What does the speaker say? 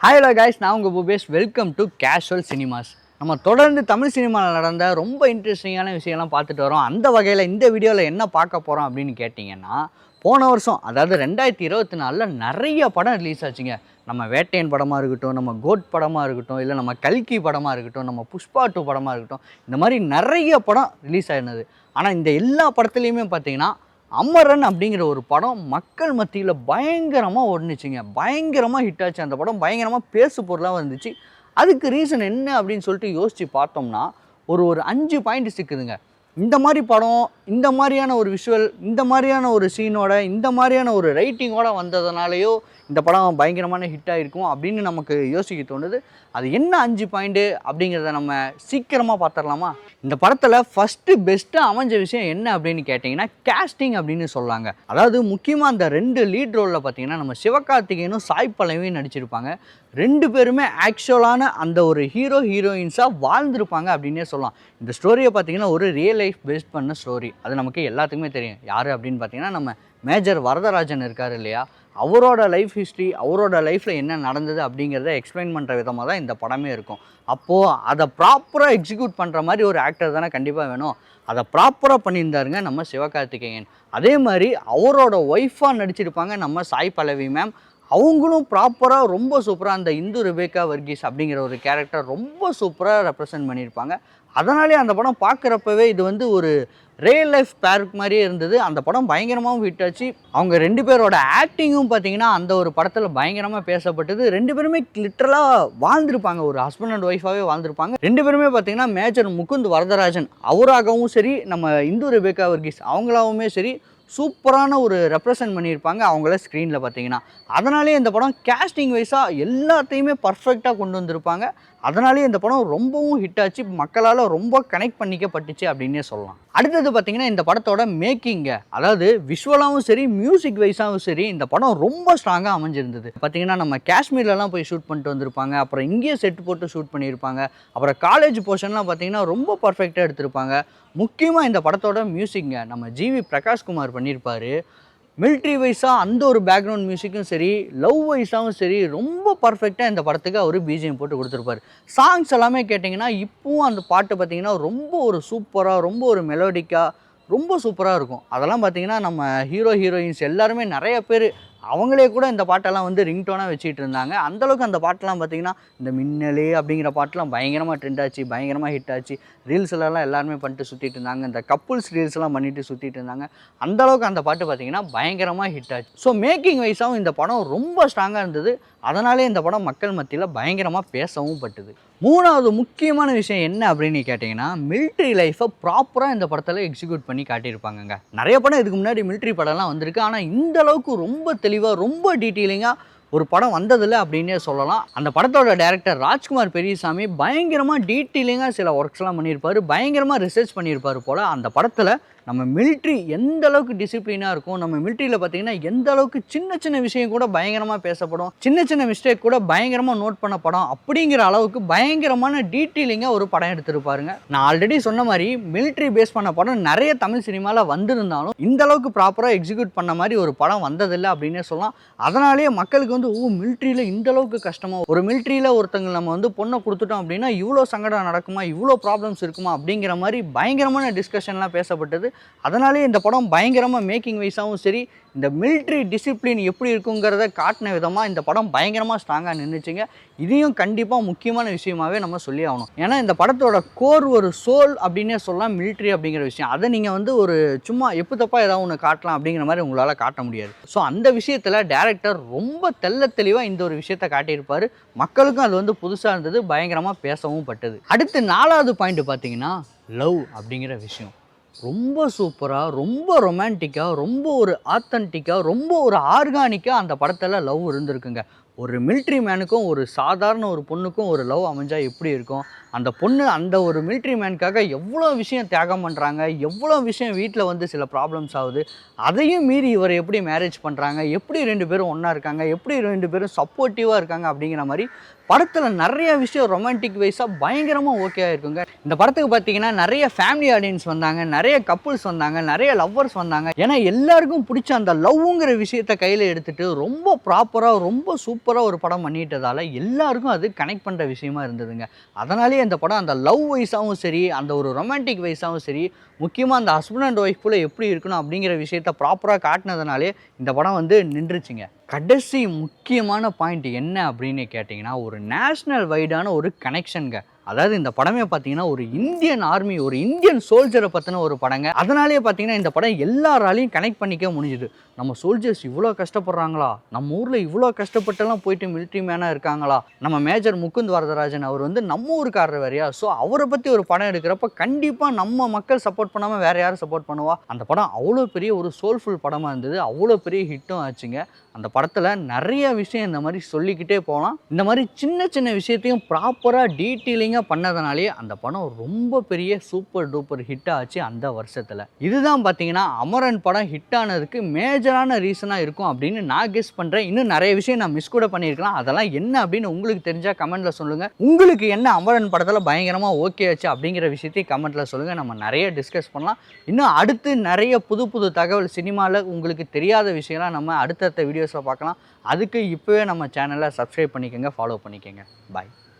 Hi hello guys, நான் உங்கள் Bhupesh. Welcome to casual cinemas. நம்ம தொடர்ந்து தமிழ் சினிமாவில் நடந்த ரொம்ப இன்ட்ரெஸ்டிங்கான விஷயம்லாம் பார்த்துட்டு வரோம். அந்த வகையில் இந்த வீடியோவில் என்ன பார்க்க போகிறோம் அப்படின்னு கேட்டிங்கன்னா, போன வருஷம் அதாவது 2024 நிறைய படம் ரிலீஸ் ஆச்சுங்க. நம்ம வேட்டையன் படமாக இருக்கட்டும், நம்ம கோட் படமாக இருக்கட்டும், இல்லை நம்ம கல்கி படமாக இருக்கட்டும், நம்ம புஷ்பா 2 படமாக இருக்கட்டும், இந்த மாதிரி நிறைய படம் ரிலீஸ் ஆயிருந்தது. ஆனால் இந்த எல்லா படத்துலையுமே பார்த்தீங்கன்னா அமரன் அப்படிங்கிற ஒரு படம் மக்கள் மத்தியில் பயங்கரமாக ஓடுனுச்சுங்க. பயங்கரமாக ஹிட் ஆச்சு. அந்த படம் பயங்கரமாக பேசு பொருளாக வந்துச்சு. அதுக்கு ரீசன் என்ன அப்படின்னு சொல்லிட்டு யோசித்து பார்த்தோம்னா ஒரு 5 பாயிண்ட் சிக்குதுங்க. இந்த மாதிரி படம், இந்த மாதிரியான ஒரு விஷுவல், இந்த மாதிரியான ஒரு சீனோட, இந்த மாதிரியான ஒரு ரைட்டிங்கோட வந்ததுனாலேயோ இந்த படம் பயங்கரமான ஹிட் ஆகிருக்கும் அப்படின்னு நமக்கு யோசிக்க தோணுது. அது என்ன 5 பாயிண்ட்டு அப்படிங்கிறத நம்ம சீக்கிரமாக பார்த்துடலாமா? இந்த படத்தில் ஃபஸ்ட்டு பெஸ்ட்டாக அமைஞ்ச விஷயம் என்ன அப்படின்னு கேட்டிங்கன்னா கேஸ்டிங் அப்படின்னு சொல்லாங்க. அதாவது முக்கியமாக அந்த 2 லீட் ரோலில் பார்த்தீங்கன்னா நம்ம சிவகார்த்திகேயனும் சாய் பல்லவியும் நடிச்சிருப்பாங்க. 2 பேருமே ஆக்சுவலான அந்த ஒரு ஹீரோயின்ஸாக வாழ்ந்திருப்பாங்க அப்படின்னே சொல்லலாம். இந்த ஸ்டோரியை பார்த்தீங்கன்னா ஒரு ரியல் லைஃப் பேஸ்ட் பண்ண ஸ்டோரி. அது நமக்கு எல்லாத்துக்குமே தெரியும். யார் அப்படின்னு பார்த்தீங்கன்னா நம்ம மேஜர் வரதராஜன் இருக்கார் இல்லையா, அவரோட லைஃப் ஹிஸ்ட்ரி, அவரோட லைஃப்பில் என்ன நடந்தது அப்படிங்கிறத எக்ஸ்பிளைன் பண்ணுற விதமாக தான் இந்த படமே இருக்கும். அப்போது அதை ப்ராப்பராக எக்ஸிக்யூட் பண்ணுற மாதிரி ஒரு ஆக்டர் தானே கண்டிப்பாக வேணும். அதை ப்ராப்பராக பண்ணியிருந்தாருங்க நம்ம சிவகார்த்திகேயன். அதே மாதிரி அவரோட ஒய்ஃபாக நடிச்சிருப்பாங்க நம்ம சாய் பல்லவி மேம். அவங்களும் ப்ராப்பராக ரொம்ப சூப்பராக அந்த இந்து ரெபேக்கா வர்கீஸ் அப்படிங்கிற ஒரு கேரக்டர் ரொம்ப சூப்பராக ரெப்ரசன்ட் பண்ணியிருப்பாங்க. அதனாலே அந்த படம் பார்க்குறப்பவே இது வந்து ஒரு ரியல் லைஃப் பேருக்கு மாதிரியே இருந்தது. அந்த படம் பயங்கரமாகவும் ஹிட் ஆச்சு. அவங்க 2 பேரோட ஆக்டிங்கும் பார்த்தீங்கன்னா அந்த ஒரு படத்தில் பயங்கரமாக பேசப்பட்டது. 2 பேருமே லிட்டரலாக வாழ்ந்திருப்பாங்க, ஒரு ஹஸ்பண்ட் அண்ட் ஒய்ஃபாகவே வாழ்ந்திருப்பாங்க. 2 பேருமே பார்த்தீங்கன்னா மேஜர் முகுந்த் வரதராஜன் அவராகவும் சரி, நம்ம இந்து ரெபேக்கா வர்கீஸ் அவங்களாவுமே சரி சூப்பரான ஒரு ரெப்ரசன்ட் பண்ணியிருப்பாங்க அவங்கள ஸ்க்ரீனில் பார்த்தீங்கன்னா. அதனாலே இந்த படம் கேஸ்டிங் வைஸாக எல்லாத்தையுமே பர்ஃபெக்டாக கொண்டு வந்திருப்பாங்க. அதனாலே இந்த படம் ரொம்பவும் ஹிட் ஆச்சு. மக்களால் ரொம்ப கனெக்ட் பண்ணிக்கப்பட்டுச்சு அப்படின்னே சொல்லலாம். அடுத்தது பார்த்தீங்கன்னா இந்த படத்தோட மேக்கிங்க, அதாவது விஷுவலாகவும் சரி மியூசிக் வைஸாகவும் சரி இந்த படம் ரொம்ப ஸ்ட்ராங்காக அமைஞ்சிருந்தது. பார்த்தீங்கன்னா நம்ம காஷ்மீர்லலாம் போய் ஷூட் பண்ணிட்டு வந்திருப்பாங்க. அப்புறம் இங்கேயே செட் போட்டு ஷூட் பண்ணியிருப்பாங்க. அப்புறம் காலேஜ் போர்ஷன்லாம் பார்த்தீங்கன்னா ரொம்ப பர்ஃபெக்டாக எடுத்திருப்பாங்க. முக்கியமாக இந்த படத்தோட மியூசிக்ங்க நம்ம ஜிவி பிரகாஷ்குமார் பண்ணியிருப்பார். மிலிட்ரி வைஸாக அந்த ஒரு பேக்ரவுண்ட் மியூசிக்கும் சரி, லவ் வைஸாகவும் சரி ரொம்ப பர்ஃபெக்டாக இந்த படத்துக்கு அவர் பிஜிஎம் போட்டு கொடுத்துருப்பார். சாங்ஸ் எல்லாமே கேட்டிங்கன்னா இப்போவும் அந்த பாட்டு பார்த்திங்கன்னா ரொம்ப ஒரு சூப்பராக, ரொம்ப ஒரு மெலோடிக்காக, ரொம்ப சூப்பராக இருக்கும். அதெல்லாம் பார்த்திங்கன்னா நம்ம ஹீரோயின்ஸ் எல்லாருமே நிறைய பேர் அவங்களே கூட இந்த பாட்டெல்லாம் வந்து ரிங்டோனாக வச்சுக்கிட்டு இருந்தாங்க. அந்தளவுக்கு அந்த பாட்டெலாம் பார்த்திங்கன்னா இந்த மின்னலே அப்படிங்கிற பாட்டெலாம் பயங்கரமாக ட்ரெண்ட் ஆச்சு, பயங்கரமாக ஹிட் ஆச்சு. ரீல்ஸ்லாம் எல்லாருமே பண்ணிட்டு சுற்றிட்டு இருந்தாங்க. இந்த கப்புள்ஸ் ரீல்ஸ்லாம் பண்ணிட்டு சுற்றிட்டு இருந்தாங்க. அந்தளவுக்கு அந்த பாட்டு பார்த்திங்கன்னா பயங்கரமாக ஹிட் ஆச்சு. ஸோ மேக்கிங் வைஸாகவும் இந்த படம் ரொம்ப ஸ்ட்ராங்காக இருந்தது. அதனாலே இந்த படம் மக்கள் மத்தியில் பயங்கரமாக பேசவும் பட்டுது. 3வது முக்கியமான விஷயம் என்ன அப்படின்னு கேட்டிங்கன்னா மிலிட்ரி லைஃப்பை ப்ராப்பராக இந்த படத்தில் எக்ஸிக்யூட் பண்ணி காட்டியிருப்பாங்கங்க. நிறைய படம் இதுக்கு முன்னாடி மிலிட்ரி படம்லாம் வந்திருக்கு. ஆனால் இந்த அளவுக்கு ரொம்ப தெளிவாக, ரொம்ப டீட்டெயிலிங்காக ஒரு படம் வந்ததில்லை அப்படின்னே சொல்லலாம். அந்த படத்தோட டைரக்டர் ராஜ்குமார் பெரியசாமி பயங்கரமாக டீட்டெயிலிங்காக சில ஒர்க்ஸ்லாம் பண்ணியிருப்பார். பயங்கரமாக ரிசர்ச் பண்ணியிருப்பார் போல். அந்த படத்தில் நம்ம மிலிட்ரி எந்த அளவுக்கு டிசிப்ளினாக இருக்கும், நம்ம மிலிட்ரியில் பார்த்திங்கன்னா எந்த அளவுக்கு சின்ன சின்ன விஷயம் கூட பயங்கரமாக பேசப்படும், சின்ன சின்ன மிஸ்டேக் கூட பயங்கரமாக நோட் பண்ண படம் அப்படிங்கிற அளவுக்கு பயங்கரமான டீட்டெயிலிங்காக ஒரு படம் எடுத்திருப்பாருங்க. நான் ஆல்ரெடி சொன்ன மாதிரி மிலிட்ரி பேஸ் பண்ண படம் நிறைய தமிழ் சினிமாவில் வந்திருந்தாலும் இந்த அளவுக்கு ப்ராப்பராக எக்ஸிக்யூட் பண்ண மாதிரி ஒரு படம் வந்ததில்லை அப்படின்னே சொல்லலாம். அதனாலேயே மக்களுக்கு வந்து மிலிட்ரியில் இந்த அளவுக்கு கஷ்டமாக, ஒரு மிலிட்ரியில் ஒருத்தங்க நம்ம வந்து பொண்ணை கொடுத்துட்டோம் அப்படின்னா இவ்வளோ சங்கடம் நடக்குமா, இவ்வளோ ப்ராப்ளம்ஸ் இருக்குமா அப்படிங்கிற மாதிரி பயங்கரமான டிஸ்கஷன்லாம் பேசப்பட்டது. அதனாலே இந்த படம் பயங்கரமாக மேக்கிங் வைஸாகவும் சரி, இந்த மிலிட்ரி டிசிப்ளின் எப்படி இருக்குங்கிறத காட்டின விதமாக இந்த படம் பயங்கரமாக ஸ்ட்ராங்காக நின்றுச்சுங்க. இதையும் கண்டிப்பாக முக்கியமான விஷயமாகவே நம்ம சொல்லி ஆகணும். ஏன்னா இந்த படத்தோட கோர் ஒரு சோல் அப்படின்னே சொல்லலாம் மிலிட்ரி அப்படிங்கிற விஷயம். அதை நீங்கள் வந்து ஒரு சும்மா எப்போ தப்பாக ஏதாவது ஒன்று காட்டலாம் அப்படிங்கிற மாதிரி உங்களால் காட்ட முடியாது. ஸோ அந்த விஷயத்தில் டேரக்டர் ரொம்ப தெளிவாக இந்த ஒரு விஷயத்தை காட்டியிருப்பார். மக்களுக்கும் அது வந்து புதுசாக இருந்தது, பயங்கரமாக பேசவும் பட்டது. அடுத்து 4வது பாயிண்ட் பார்த்தீங்கன்னா லவ் அப்படிங்கிற விஷயம். ரொம்ப சூப்பராக, ரொம்ப ரொமான்டிக்காக, ரொம்ப ஒரு ஆத்தன்டிக்காக, ரொம்ப ஒரு ஆர்கானிக்காக அந்த படத்தில் லவ் இருந்திருக்குங்க. ஒரு மிலிட்ரி மேனுக்கும் ஒரு சாதாரண ஒரு பொண்ணுக்கும் ஒரு லவ் அமைஞ்சால் எப்படி இருக்கும், அந்த பொண்ணு அந்த ஒரு மிலிட்ரி மேனுக்காக எவ்வளோ விஷயம் தியாகம் பண்ணுறாங்க, எவ்வளோ விஷயம் வீட்டில் வந்து சில ப்ராப்ளம்ஸ் ஆகுது, அதையும் மீறி இவர் எப்படி மேரேஜ் பண்ணுறாங்க, எப்படி 2 பேரும் ஒன்றா இருக்காங்க, எப்படி 2 பேரும் சப்போர்ட்டிவாக இருக்காங்க அப்படிங்கிற மாதிரி படத்தில் நிறைய விஷயம் ரொமான்டிக் வைஸாக பயங்கரமாக ஓகே ஆயிருக்குங்க. இந்த படத்துக்கு பார்த்தீங்கன்னா நிறைய ஃபேமிலி ஆடியன்ஸ் வந்தாங்க, நிறைய கப்புள்ஸ் வந்தாங்க, நிறைய லவ்வர்ஸ் வந்தாங்க. ஏன்னா எல்லாருக்கும் பிடிச்ச அந்த லவ்ங்கிற விஷயத்தை கையில் எடுத்துட்டு ரொம்ப ப்ராப்பராக ரொம்ப சூப்பராக ஒரு படம் பண்ணிட்டதால எல்லாருக்கும் அது கனெக்ட் பண்ணுற விஷயமா இருந்ததுங்க. அதனாலேயே இந்த படம் அந்த லவ் வைஸாகவும் சரி, அந்த ஒரு ரொமான்டிக் வைஸாகவும் சரி, முக்கியமாக அந்த ஹஸ்பண்ட் அண்ட் ஒய்ஃப்குள்ளே எப்படி இருக்கணும் அப்படிங்கிற விஷயத்த ப்ராப்பராக காட்டினதுனாலே இந்த படம் வந்து நின்றுச்சுங்க. கடைசி முக்கியமான பாயிண்ட் என்ன அப்படின்னு கேட்டிங்கன்னா, ஒரு நேஷ்னல் வைடான ஒரு கனெக்ஷனுங்க. அதாவது இந்த படமே பார்த்தீங்கன்னா ஒரு இந்தியன் ஆர்மி, ஒரு இந்தியன் சோல்ஜரை பற்றின ஒரு படங்க. அதனாலேயே பார்த்தீங்கன்னா இந்த படம் எல்லாராலையும் கனெக்ட் பண்ணிக்க முடிஞ்சுது. நம்ம சோல்ஜர்ஸ் இவ்வளோ கஷ்டப்படுறாங்களா, நம்ம ஊரில் இவ்வளோ கஷ்டப்பட்டுலாம் போயிட்டு மிலிட்ரி மேனாக இருக்காங்களா, நம்ம மேஜர் முகுந்த் வரதராஜன் அவர் வந்து நம்ம ஊருக்காரர் வேறையா, ஸோ அவரை பற்றி ஒரு படம் எடுக்கிறப்ப கண்டிப்பாக நம்ம மக்கள் சப்போர்ட் பண்ணாமல் வேறு யாரும் சப்போர்ட் பண்ணுவா. அந்த படம் அவ்வளோ பெரிய ஒரு சோல்ஃபுல் படமாக இருந்தது, அவ்வளோ பெரிய ஹிட்டும் ஆச்சுங்க. அந்த படத்தில் நிறைய விஷயம் இந்த மாதிரி சொல்லிக்கிட்டே போகலாம். இந்த மாதிரி சின்ன சின்ன விஷயத்தையும் ப்ராப்பராக டீட்டெயிலிங்காக பண்ணதுனாலே அந்த படம் ரொம்ப பெரிய சூப்பர் டூப்பர் ஹிட் ஆச்சு அந்த வருஷத்தில். இதுதான் பார்த்தீங்கன்னா அமரன் படம் ஹிட் ஆனதுக்கு மேஜரான ரீசனாக இருக்கும் அப்படின்னு நான் கெஸ் பண்ணுறேன். இன்னும் நிறைய விஷயம் நான் மிஸ் கூட பண்ணியிருக்கலாம். அதெல்லாம் என்ன அப்படின்னு உங்களுக்கு தெரிஞ்சால் கமெண்ட்டில் சொல்லுங்கள். உங்களுக்கு என்ன அமரன் படத்தில் பயங்கரமாக ஓகே ஆச்சு அப்படிங்கிற விஷயத்தையும் கமெண்ட்டில் சொல்லுங்கள். நம்ம நிறைய டிஸ்கஸ் பண்ணலாம். இன்னும் அடுத்து நிறைய புது புது தகவல் சினிமாவில் உங்களுக்கு தெரியாத விஷயம்லாம் நம்ம அடுத்தடுத்த வீடியோஸில் பார்க்கலாம். அதுக்கு இப்போவே நம்ம சேனலை சப்ஸ்கிரைப் பண்ணிக்கோங்க, ஃபாலோ பண்ணிக்கோங்க. பாய்.